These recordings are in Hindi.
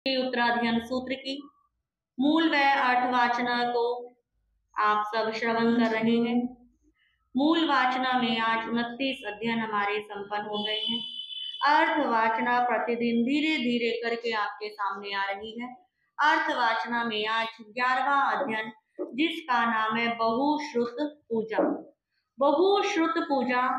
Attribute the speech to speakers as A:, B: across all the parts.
A: के उत्तराध्ययन सूत्र की मूल व अर्थवाचना को आप सब श्रवण कर रहे हैं। मूल वाचना में आज 29 अध्ययन हमारे संपन्न हो गए हैं। अर्थवाचना प्रतिदिन धीरे धीरे करके आपके सामने आ रही है। अर्थवाचना में आज 11वां अध्ययन, जिसका नाम है बहुश्रुत पूजा। बहुश्रुत पूजा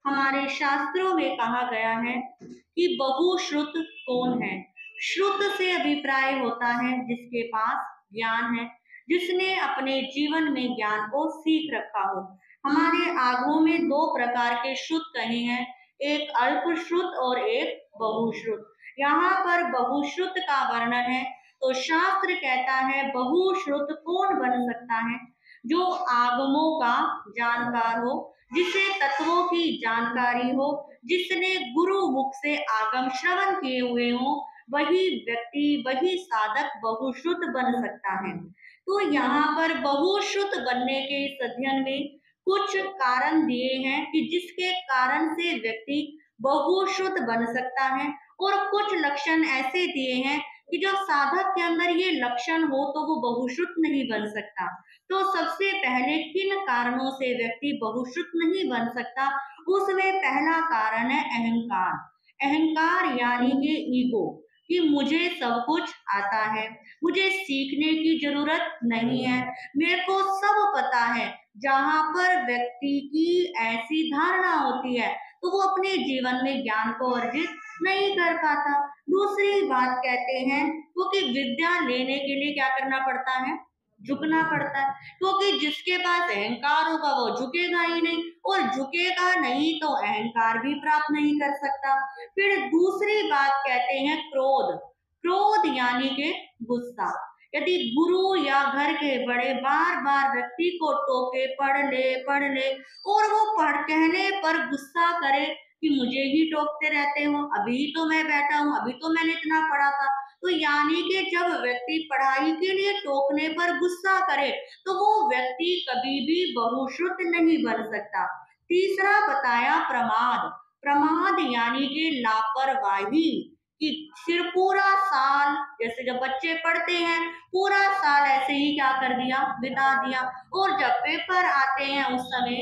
A: हमारे शास्त्रों में कहा गया है कि बहुश्रुत कौन है। श्रुत से अभिप्राय होता है जिसके पास ज्ञान है, जिसने अपने जीवन में ज्ञान को सीख रखा हो। हमारे आगमों में दो प्रकार के श्रुत कहे हैं, एक अल्प श्रुत और एक बहुश्रुत। यहाँ पर बहुश्रुत का वर्णन है तो शास्त्र कहता है बहुश्रुत कौन बन सकता है, जो आगमों का जानकार हो, जिसे तत्वों की जानकारी हो, जिसने गुरु मुख से आगम श्रवण किए हुए हो, वही व्यक्ति, वही साधक बहुश्रुत बन सकता है। तो यहाँ पर बहुश्रुत बनने के इस अध्ययन में कुछ कारण दिए हैं कि जिसके कारण से व्यक्ति बहुश्रुत बन सकता है, और कुछ लक्षण ऐसे दिए हैं कि जो साधक के अंदर ये लक्षण हो तो वो बहुश्रुत नहीं बन सकता। तो सबसे पहले किन कारणों से व्यक्ति बहुश्रुत नहीं बन सकता, उसमें पहला कारण है अहंकार। अहंकार यानी कि ईगो, कि मुझे सब कुछ आता है, मुझे सीखने की जरूरत नहीं है, मेरे को सब पता है। जहाँ पर व्यक्ति की ऐसी धारणा होती है तो वो अपने जीवन में ज्ञान को अर्जित नहीं कर पाता। दूसरी बात कहते हैं क्योंकि विद्या लेने के लिए क्या करना पड़ता है, झुकना पड़ता है, क्योंकि जिसके पास अहंकार होगा वो झुकेगा ही नहीं, और झुकेगा नहीं तो अहंकार भी प्राप्त नहीं कर सकता। फिर दूसरी बात कहते हैं क्रोध। क्रोध यानी के गुस्सा। यदि गुरु या घर के बड़े बार बार व्यक्ति को टोके, पढ़ ले और वो कहने पर गुस्सा करे कि मुझे ही टोकते रहते हो, अभी तो मैं बैठा हूँ, अभी तो मैंने इतना पढ़ा था। तो यानी कि जब व्यक्ति पढ़ाई के लिए टोकने पर गुस्सा करे तो वो व्यक्ति कभी भी बहुश्रुत नहीं बन सकता। तीसरा बताया प्रमाद। प्रमाद यानी कि लापरवाही, कि फिर पूरा साल, जैसे जब बच्चे पढ़ते हैं पूरा साल ऐसे ही क्या कर दिया, बिता दिया, और जब पेपर आते हैं उस समय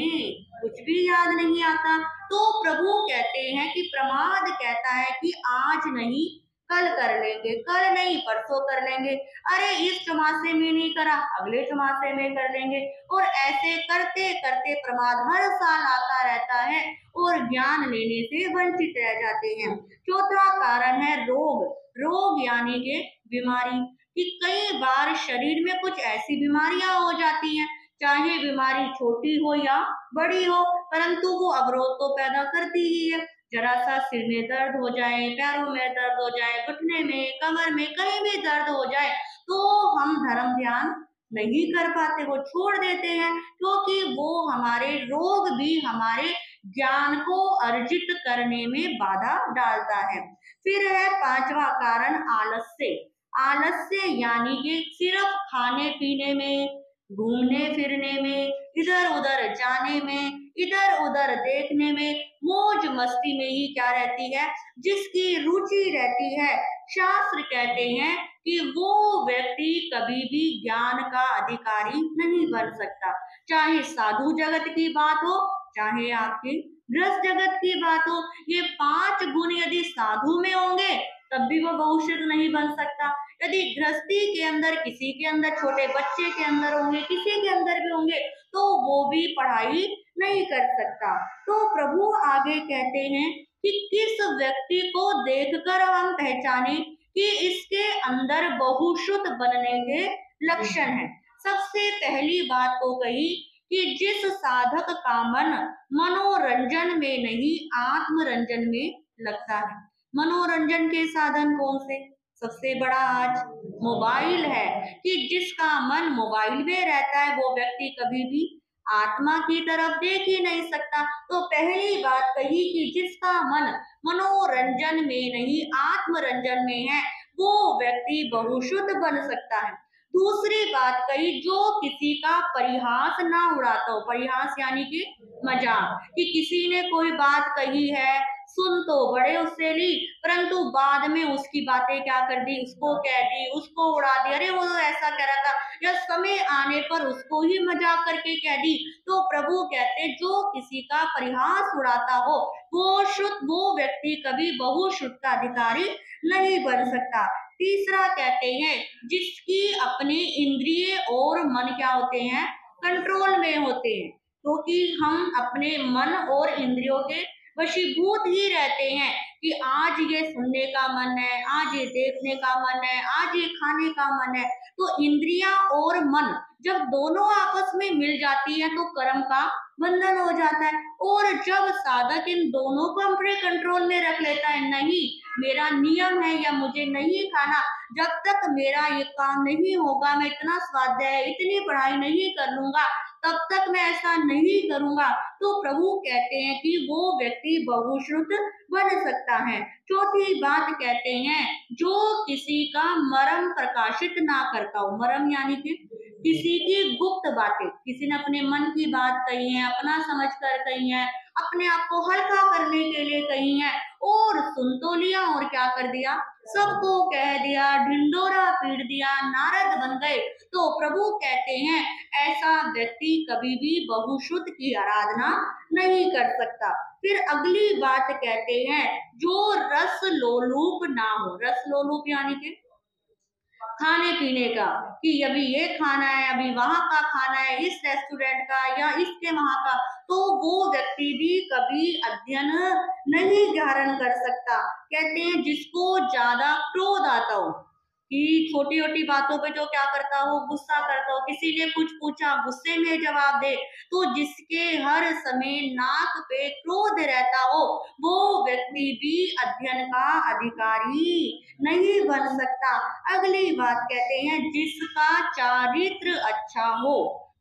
A: कुछ भी याद नहीं आता। तो प्रभु कहते हैं कि प्रमाद कहता है कि आज नहीं कल कर लेंगे, कल नहीं परसों कर लेंगे, अरे इस चौमासे में नहीं करा अगले चौमासे में कर लेंगे, और ऐसे करते करते प्रमाद हर साल आता रहता है और ज्ञान लेने से वंचित रह जाते हैं। चौथा कारण है रोग। रोग यानी के बीमारी, कि कई बार शरीर में कुछ ऐसी बीमारियां हो जाती हैं, चाहे बीमारी छोटी हो या बड़ी हो, परंतु वो अवरोध तो पैदा करती ही है। जरा सा सिर में दर्द हो जाए, पैरों में दर्द हो जाए, घुटने में, कमर में, कहीं भी दर्द हो जाए तो हम धर्म ध्यान नहीं कर पाते, वो छोड़ देते हैं, क्योंकि वो हमारे रोग भी हमारे ज्ञान को अर्जित करने में बाधा डालता है। फिर है पांचवा कारण आलस्य। आलस्य यानी कि सिर्फ खाने पीने में, घूमने फिरने में, इधर उधर जाने में, इधर उधर देखने में, मौज मस्ती में ही क्या रहती है, जिसकी रुचि रहती है। शास्त्र कहते हैं कि वो व्यक्ति कभी भी ज्ञान का अधिकारी नहीं बन सकता। चाहे साधु जगत की बात हो, चाहे आपके गृहस्थ जगत की बात हो, ये 5 गुण यदि साधु में होंगे तब भी वो बहुश्रुत नहीं बन सकता। यदि गृहस्थी के अंदर, किसी के अंदर, छोटे बच्चे के अंदर होंगे, किसी के अंदर भी होंगे, तो वो भी पढ़ाई नहीं कर सकता। तो प्रभु आगे कहते हैं कि किस व्यक्ति को देखकर हम पहचाने कि इसके अंदर बहुश्रुत बनने के लक्षण हैं। सबसे पहली बात तो कही कि जिस साधक का मन मनोरंजन में नहीं आत्मरंजन में लगता है। मनोरंजन के साधन कौन से? सबसे बड़ा आज मोबाइल है, कि जिसका मन मोबाइल में रहता है वो व्यक्ति कभी भी आत्मा की तरफ देख ही नहीं सकता। तो पहली बात कही कि जिसका मन मनोरंजन में नहीं आत्मरंजन में है वो व्यक्ति बहुश्रुत बन सकता है। दूसरी बात कही, जो किसी का परिहास ना उड़ाता हो। परिहास यानी कि मजाक, कि किसी ने कोई बात कही है, सुन तो बड़े उससे ली, परंतु बाद में उसकी बातें क्या कर दी, उसको कह दी, उसको उड़ा दी, अरे वो तो ऐसा कह रहा था, या समय आने पर उसको ही मजाक करके कह दी। तो प्रभु कहते जो किसी का परिहास उड़ाता हो वो व्यक्ति कभी बहुश्रुत का अधिकारी नहीं बन सकता। तीसरा कहते हैं जिसकी अपने इंद्रिय और मन क्या होते हैं, कंट्रोल में होते हैं, क्योंकि हम अपने मन और इंद्रियों के वशीभूत ही रहते हैं कि आज ये सुनने का मन है, आज ये देखने का मन है, आज ये खाने का मन है। तो इंद्रियां और मन जब दोनों आपस में मिल जाती है तो कर्म का बंधन हो जाता है। और जब साधक इन दोनों को अपने कंट्रोल में रख लेता है, नहीं मेरा नियम है या मुझे नहीं खाना, जब तक मेरा ये काम नहीं होगा, मैं इतना स्वाध्याय इतनी पढ़ाई नहीं कर लूंगा, तब तक मैं ऐसा नहीं करूंगा, तो प्रभु कहते हैं कि वो व्यक्ति बहुश्रुत बन सकता है। चौथी बात कहते हैं जो किसी का मर्म प्रकाशित ना करता हो, मर्म यानी कि किसी की गुप्त बातें, किसी ने अपने मन की बात कही है, अपना समझ कर कही है, अपने आप को हल्का करने के लिए कही है, और सुन तो लिया और क्या कर दिया, सबको कह दिया, ढिंडोरा पीट दिया, नारद बन गए। तो प्रभु कहते हैं ऐसा व्यक्ति कभी भी बहुश्रुत की आराधना नहीं कर सकता। फिर अगली बात कहते हैं जो रस लोलुप ना हो, रस लोलुप यानी कि खाने पीने का, कि अभी ये खाना है, अभी वहां का खाना है, इस रेस्टोरेंट का या इसके वहां का, तो वो व्यक्ति भी कभी अध्ययन नहीं धारण कर सकता। कहते हैं जिसको ज्यादा क्रोध आता हो, कि छोटी छोटी बातों पे जो क्या करता हो, गुस्सा करता हो, किसी ने कुछ पूछा गुस्से में जवाब दे, तो जिसके हर समय नाक पे क्रोध रहता हो, वो व्यक्ति भी अध्ययन का अधिकारी नहीं बन सकता। अगली बात कहते हैं जिसका चारित्र अच्छा हो,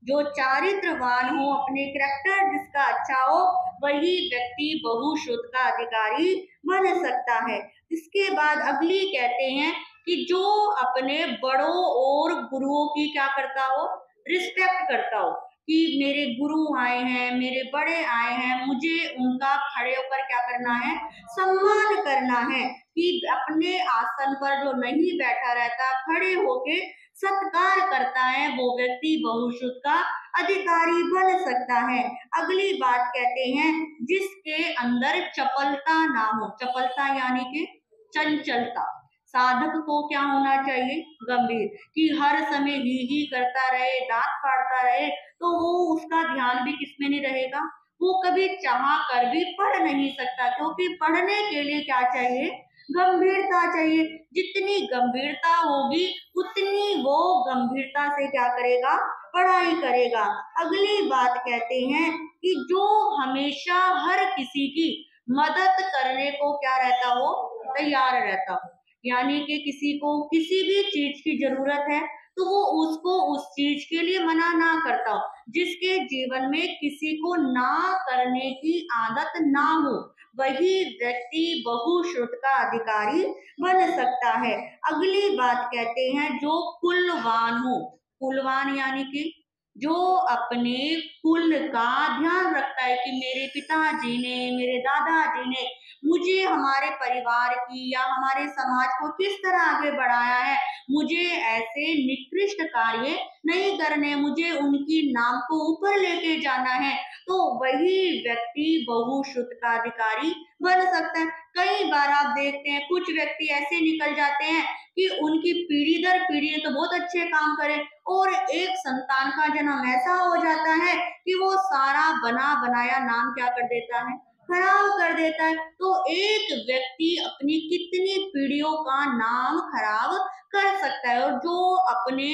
A: जो चारित्रवान हो, अपने करैक्टर जिसका अच्छा हो, वही व्यक्ति बहुश्रुत का अधिकारी बन सकता है। इसके बाद अगली कहते हैं कि जो अपने बड़ों और गुरुओं की क्या करता हो, रिस्पेक्ट करता हो, कि मेरे गुरु आए हैं, मेरे बड़े आए हैं, मुझे उनका खड़े होकर क्या करना है, सम्मान करना है, कि अपने आसन पर जो नहीं बैठा रहता, खड़े होके सत्कार करता है, वो व्यक्ति बहुश्रुत का अधिकारी बन सकता है। अगली बात कहते हैं जिसके अंदर चपलता ना हो, चपलता यानी कि चंचलता। साधक को क्या होना चाहिए, गंभीर, कि हर समय ही करता रहे, दांत फाड़ता रहे, तो वो उसका ध्यान भी किसमें नहीं रहेगा, वो कभी चाह कर भी पढ़ नहीं सकता, क्योंकि पढ़ने के लिए क्या चाहिए, गंभीरता चाहिए। जितनी गंभीरता होगी उतनी वो गंभीरता से क्या करेगा, पढ़ाई करेगा। अगली बात कहते हैं कि जो हमेशा हर किसी की मदद करने को क्या रहता हो, तैयार रहता हो, यानी कि किसी को किसी भी चीज की जरूरत है तो वो उसको उस चीज के लिए मना ना करता हो, जिसके जीवन में किसी को ना करने की आदत ना हो, वही व्यक्ति बहुश्रुत का अधिकारी बन सकता है। अगली बात कहते हैं जो कुलवान हो, कुलवान यानी कि जो अपने कुल का ध्यान रखता है, कि मेरे पिताजी ने, मेरे दादाजी ने मुझे हमारे परिवार की या हमारे समाज को किस तरह आगे बढ़ाया है, मुझे ऐसे निकृष्ट कार्य नहीं करने, मुझे उनकी नाम को ऊपर लेके जाना है, तो वही व्यक्ति बहुश्रुत का अधिकारी बन सकता है। कई बार आप देखते हैं कुछ व्यक्ति ऐसे निकल जाते हैं कि उनकी पीढ़ी दर पीढ़ी तो बहुत अच्छे काम करें, और एक संतान का जन्म ऐसा हो जाता है कि वो सारा बना बनाया नाम क्या कर देता है, खराब कर देता है। तो एक व्यक्ति अपनी कितनी पीढ़ियों का नाम खराब कर सकता है, और जो अपने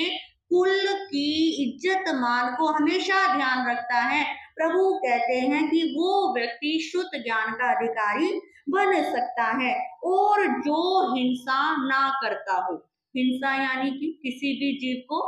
A: कुल की इज्जत मान को हमेशा ध्यान रखता है, प्रभु कहते हैं कि वो व्यक्ति शुद्ध ज्ञान का अधिकारी बन सकता है। और जो हिंसा ना करता हो, हिंसा यानी कि किसी भी जीव को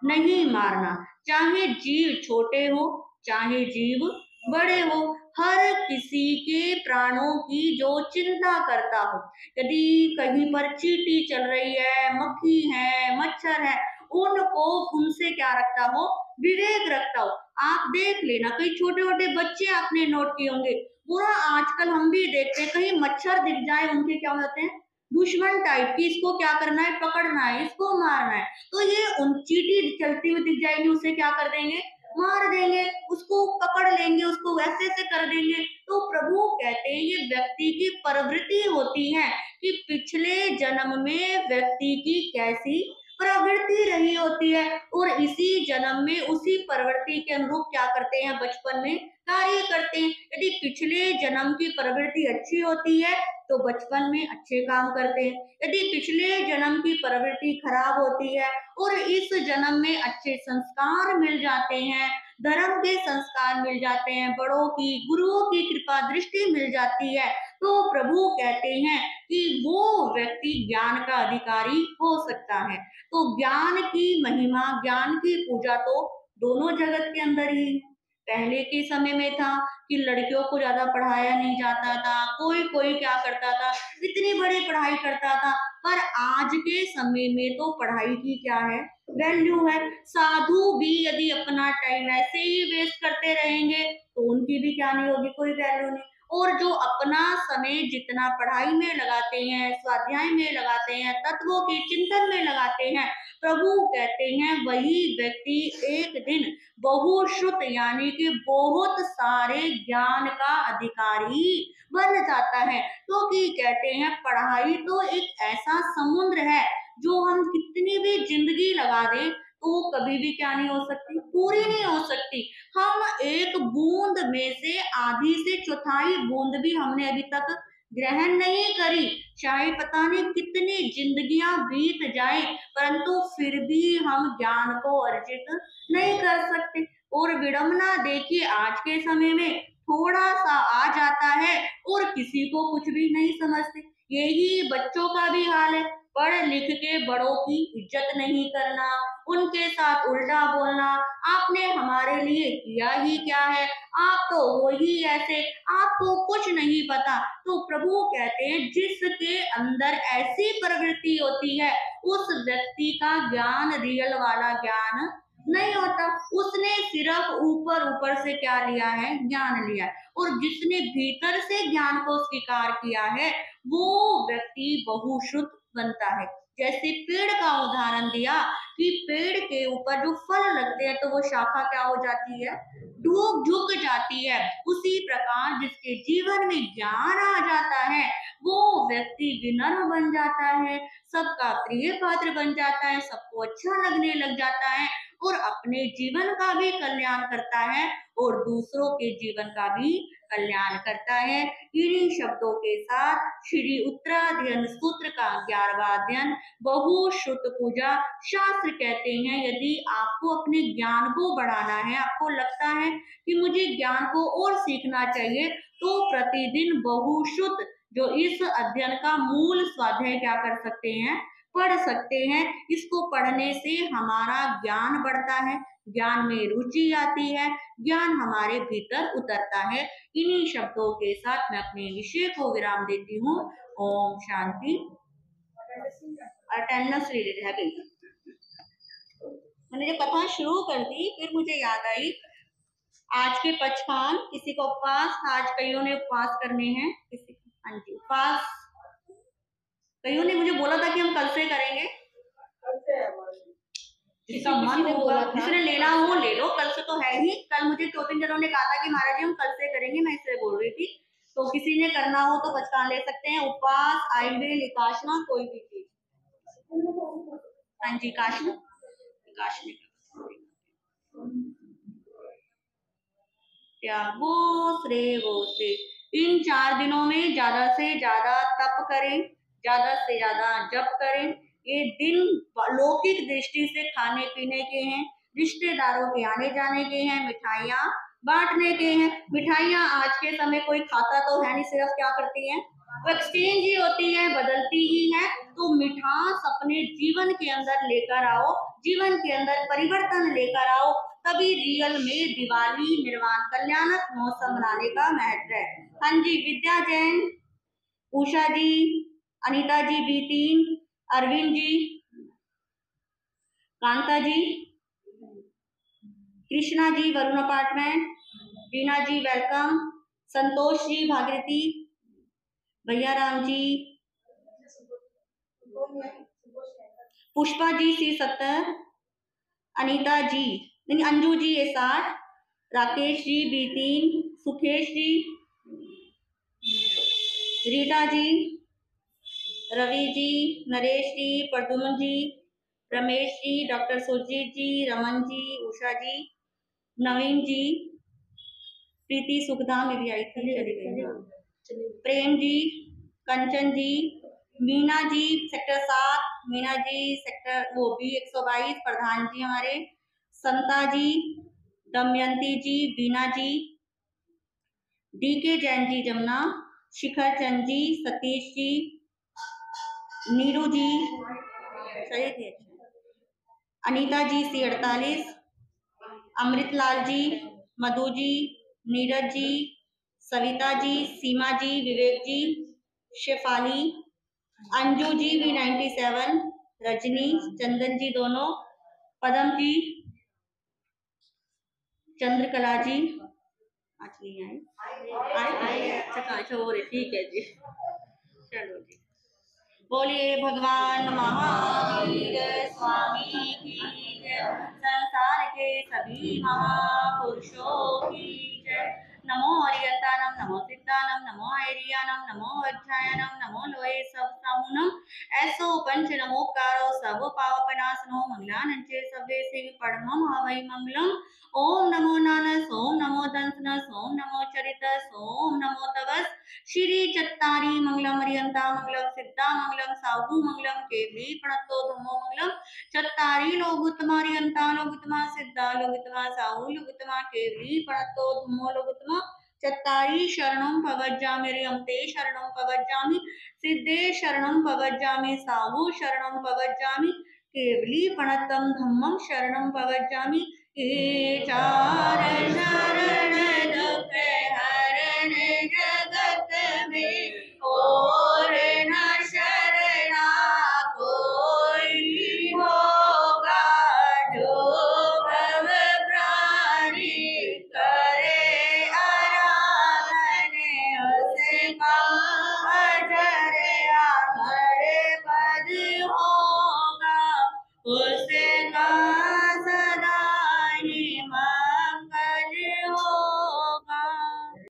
A: नहीं मारना, चाहे जीव छोटे हो चाहे जीव बड़े हो, हर किसी के प्राणों की जो चिंता करता हो, यदि कहीं पर चींटी चल रही है, मक्खी है, मच्छर है, उनको उनसे क्या रखता हो, विवेक रखता हो। आप देख लेना कई छोटे छोटे बच्चे आपने नोट किए होंगे, पूरा आजकल हम भी देखते हैं, कहीं मच्छर दिख जाए उनके क्या होते हैं, दुश्मन टाइप की, इसको क्या करना है, पकड़ना है, इसको मारना है। तो ये उन चींटी चलती हुई दिख जाएगी, उसे क्या कर देंगे, मार देंगे, उसको पकड़ लेंगे, उसको वैसे ऐसे कर देंगे। तो प्रभु कहते हैं ये व्यक्ति की प्रवृत्ति होती है कि पिछले जन्म में व्यक्ति की कैसी प्रवृत्ति रही होती है, और इसी जन्म में उसी प्रवृत्ति के अनुरूप क्या करते हैं, बचपन में कार्य करते हैं। यदि पिछले जन्म की प्रवृत्ति अच्छी होती है तो बचपन में अच्छे काम करते हैं, यदि पिछले जन्म की प्रवृत्ति खराब होती है और इस जन्म में अच्छे संस्कार मिल जाते हैं, धर्म के संस्कार मिल जाते हैं, बड़ों की गुरुओं की कृपा दृष्टि मिल जाती है, तो प्रभु कहते हैं कि वो व्यक्ति ज्ञान का अधिकारी हो सकता है। तो ज्ञान की महिमा, ज्ञान की पूजा तो दोनों जगत के अंदर ही। पहले के समय में था कि लड़कियों को ज्यादा पढ़ाया नहीं जाता था, कोई कोई क्या करता था, इतनी बड़ी पढ़ाई करता था। पर आज के समय में तो पढ़ाई की क्या है, वैल्यू है। साधु भी यदि अपना टाइम ऐसे ही वेस्ट करते रहेंगे तो उनकी भी क्या नहीं होगी, कोई वैल्यू नहीं। और जो अपना समय जितना पढ़ाई में लगाते हैं, स्वाध्याय में लगाते हैं, तत्वों के चिंतन में लगाते हैं, प्रभु कहते हैं वही व्यक्ति एक दिन बहुश्रुत यानी कि बहुत सारे ज्ञान का अधिकारी बन जाता है। क्योंकि कहते हैं पढ़ाई तो एक ऐसा समुद्र है जो हम कितनी भी जिंदगी लगा दें तो वो कभी भी क्या नहीं हो सकती, पूरी नहीं हो सकती। हम एक बूंद में से आधी से चौथाई बूंद भी हमने अभी तक ग्रहण नहीं करी, चाहे पता नहीं कितनी जिंदगियां बीत जाए, परंतु फिर भी हम ज्ञान को अर्जित नहीं कर सकते। और विडम्बना देखिए, आज के समय में थोड़ा सा आ जाता है और किसी को कुछ भी नहीं समझते। यही बच्चों का भी हाल है, पढ़ लिख के बड़ों की इज्जत नहीं करना, उनके साथ उल्टा बोलना, आपने हमारे लिए किया ही क्या है, आप तो हो ही ऐसे, आपको कुछ नहीं पता। तो प्रभु कहते हैं जिसके अंदर ऐसी प्रवृत्ति होती है उस व्यक्ति का ज्ञान रियल वाला ज्ञान नहीं होता, उसने सिर्फ ऊपर ऊपर से क्या लिया है, ज्ञान लिया है। और जिसने भीतर से ज्ञान को स्वीकार किया है वो व्यक्ति बहुश्रुत बनता है। जैसे पेड़ का उदाहरण दिया कि पेड़ के ऊपर जो फल लगते हैं तो वो शाखा क्या हो जाती है, डूब झुक जाती है। उसी प्रकार जिसके जीवन में ज्ञान आ जाता है वो व्यक्ति विनम्र बन जाता है, सबका प्रिय पात्र बन जाता है, सबको अच्छा लगने लग जाता है और अपने जीवन का भी कल्याण करता है और दूसरों के जीवन का भी कल्याण करता है। इन्हीं शब्दों के साथ श्री उत्तराध्ययन सूत्र का 11वां अध्ययन बहुश्रुत पूजा। शास्त्र कहते हैं यदि आपको अपने ज्ञान को बढ़ाना है, आपको लगता है कि मुझे ज्ञान को और सीखना चाहिए, तो प्रतिदिन बहुश्रुत जो इस अध्ययन का मूल स्वाध्याय क्या कर सकते हैं, पढ़ सकते हैं। इसको पढ़ने से हमारा ज्ञान बढ़ता है, ज्ञान में रुचि आती है, ज्ञान हमारे भीतर उतरता है। इन्हीं शब्दों के साथ मैं अपने विषय को विराम देती हूँ। ओम शांति। अटेंडेंस रीडेड है गई। मैंने जब कथा शुरू कर दी फिर मुझे याद आई आज के पचखान, किसी को उपवास, आज कईयों ने उपवास करने हैं, किसी हाँ जी उपवास, कईयों ने मुझे बोला था कि हम कल से करेंगे, जिसका मन होगा, जिसने लेना हो ले लो, कल से तो है ही। कल मुझे 2-3 जनों ने कहा था कि महाराज जी हम कल से करेंगे, मैं इसलिए बोल रही थी। तो किसी ने करना हो तो पचखान ले सकते हैं, उपवास, आयुर्वेद, एकाशना, कोई भी चीज। हाँ जी काशना, काशने त्यागो श्रेयो से। इन 4 दिनों में ज्यादा से ज्यादा तप करें, ज्यादा से ज्यादा जप करें। ये दिन लौकिक दृष्टि से खाने पीने के हैं, रिश्तेदारों के आने जाने के हैं, मिठाइयाँ बांटने के हैं। मिठाइयाँ आज के समय कोई खाता तो है नहीं, सिर्फ क्या करती हैं, वो एक्सचेंज ही होती है, बदलती ही है। तो मिठास अपने जीवन के अंदर लेकर आओ, जीवन के अंदर परिवर्तन लेकर आओ, तभी रियल में दिवाली, निर्वाण, कल्याणक मौसम मनाने का महत्व है। हाँ जी विद्या जैन, उषा जी, अनीता जी, B3, अरविंद जी, कांता जी, कृष्णा जी, वरुण अपार्टमेंट, रीना जी वेलकम, संतोष जी, भागीरथी, भैया राम जी, पुष्पा जी C70, अनीता जी नहीं, अंजू जी A60, राकेश जी B3, सुखेश जी, रीटा जी, रवि जी, नरेश जी, प्रद्युमन जी, रमेश जी, डॉक्टर सुरजीत जी, रमन जी, उषा जी, नवीन जी, प्रीति सुखधाम मेरी आई थी चली गई, प्रेम जी, कंचन जी, मीना जी सेक्टर 7, मीना जी सेक्टर वो भी 122, प्रधान जी हमारे, संता जी, दमयंती जी, बीना जी, DK जैन जी जमुना, शिखर चंद जी, सतीश जी, नीरू जी, सही थे, अनीता जी C48, अमृतलाल जी, मधु जी, नीरज जी, सविता जी, सीमा जी, विवेक जी, शेफाली, अंजू जी V97, रजनी, चंदन जी दोनों, पदम जी, चंद्रकला जी, अच्छा हो रही, ठीक है जी, चलो जी, बोलिए भगवान महावीर स्वामी की जय, संसार के सभी महापुरुषों की जय। नमो अरियंतानम, नमो सिद्धानम, नमो ऐरियानम, नमो अध्यायनम, नमो लोए सब साहुनम, ऐसो पंच नमोकारो सब पावपनासनो मंगलानंचे सभे सिंह पड़मम हवै मंगलम। ओम नमो नानस, ओम नमो दंसनस, ओम नमो चरितस, ओम नमो तवस, श्री चत्तारी मंगलम अरियंता मंगलम सिद्धा मंगलम साहू मंगलम केवली प्रणतो धम्मो मंगलम। चत्तारी लोगुतमा अरियंता लोगुतमा सिद्धा लोगुतमा साहू लोगुतमा केवली प्रणतो धम्मो लोगुतमा। चत्तारी शरणं पवज्जामि अरियंते शरणं पवज्जामि, सिद्धे शरणं पवज्जामि, साहू शरणं पवज्जामि, केवली प्रणतं धम्मं शरणं पवज्जामि। ये चार शरण दुख हरण